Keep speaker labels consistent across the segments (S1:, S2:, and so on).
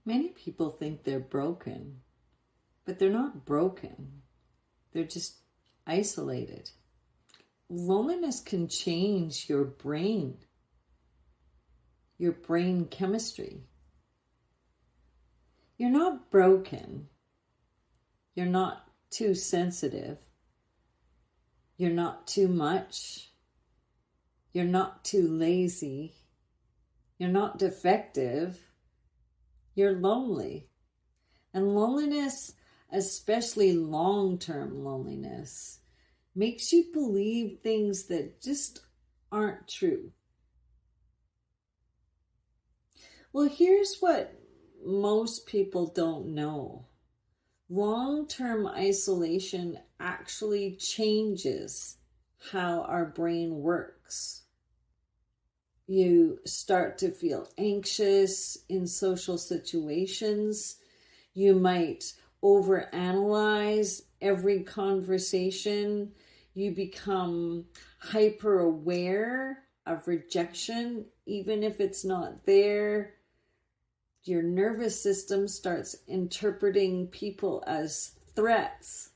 S1: Many people think they're broken, but they're not broken. They're just isolated. Loneliness can change your brain chemistry. You're not broken. You're not too sensitive. You're not too much. You're not too lazy. You're not defective. You're lonely. And loneliness, especially long-term loneliness, makes you believe things that just aren't true. Well, here's what most people don't know. Long-term isolation actually changes how our brain works. You start to feel anxious in social situations. You might overanalyze every conversation. You become hyper aware of rejection, even if it's not there. Your nervous system starts interpreting people as threats.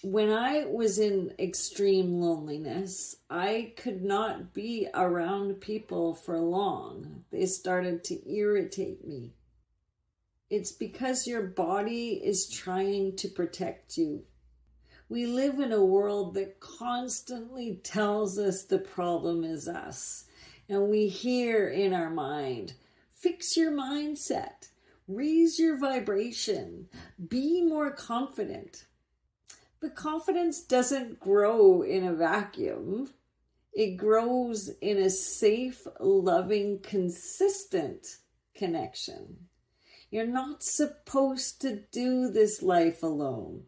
S1: When I was in extreme loneliness, I could not be around people for long. They started to irritate me. It's because your body is trying to protect you. We live in a world that constantly tells us the problem is us. And we hear in our mind, fix your mindset, raise your vibration, be more confident. But confidence doesn't grow in a vacuum. It grows in a safe, loving, consistent connection. You're not supposed to do this life alone.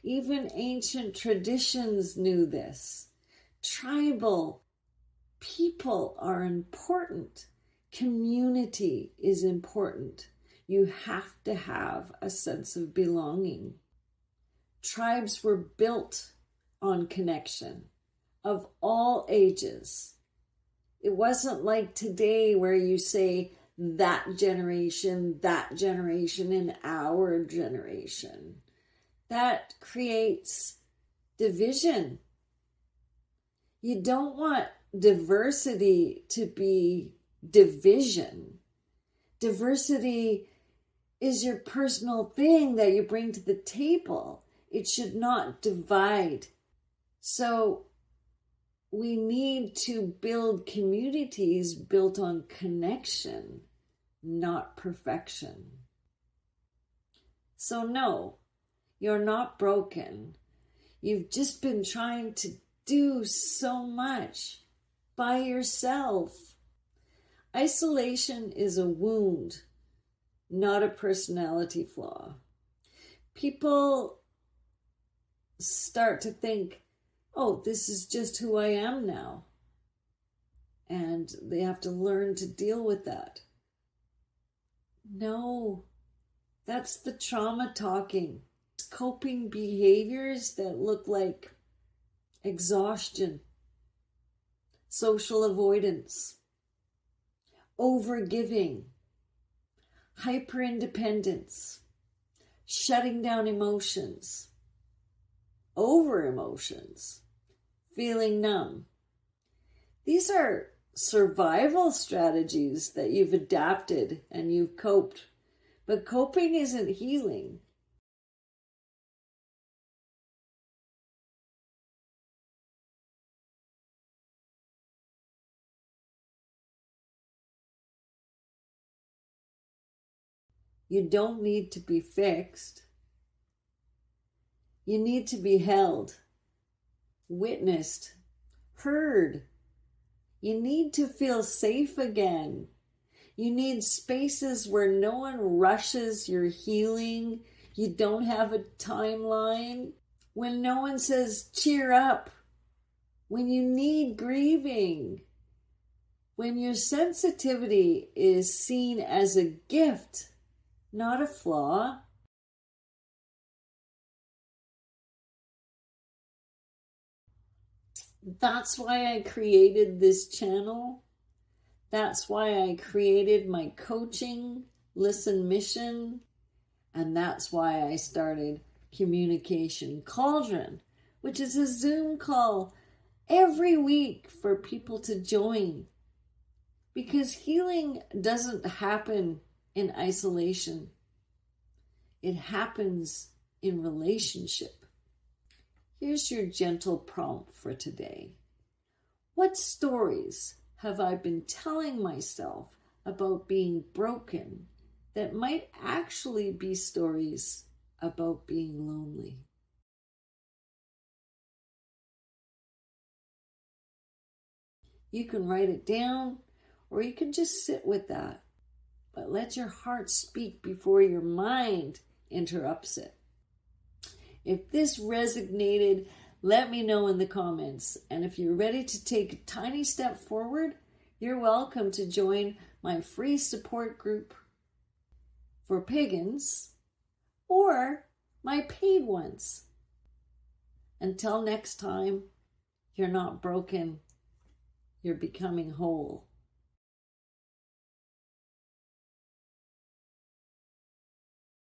S1: Even ancient traditions knew this. Tribal people are important. Community is important. You have to have a sense of belonging. Tribes were built on connection of all ages. It wasn't like today where you say that generation, and our generation. That creates division. You don't want diversity to be division. Diversity is your personal thing that you bring to the table. It should not divide. So we need to build communities built on connection, not perfection. So no, you're not broken. You've just been trying to do so much by yourself. Isolation is a wound, not a personality flaw. People start to think, oh, this is just who I am now. And they have to learn to deal with that. No, that's the trauma talking. Coping behaviors that look like exhaustion, social avoidance, overgiving, hyperindependence, shutting down emotions, over emotions, feeling numb. These are survival strategies that you've adapted and you've coped. But coping isn't healing. You don't need to be fixed. You need to be held, witnessed, heard. You need to feel safe again. You need spaces where no one rushes your healing. You don't have a timeline. When no one says, cheer up. When you need grieving. When your sensitivity is seen as a gift, not a flaw. That's why I created this channel. That's why I created my coaching Listen mission. And that's why I started Communication Cauldron, which is a Zoom call every week for people to join. Because healing doesn't happen in isolation. It happens in relationship. Here's your gentle prompt for today. What stories have I been telling myself about being broken that might actually be stories about being lonely? You can write it down, or you can just sit with that. But let your heart speak before your mind interrupts it. If this resonated, let me know in the comments. And if you're ready to take a tiny step forward, you're welcome to join my free support group for pagans or my paid ones. Until next time, you're not broken, you're becoming whole.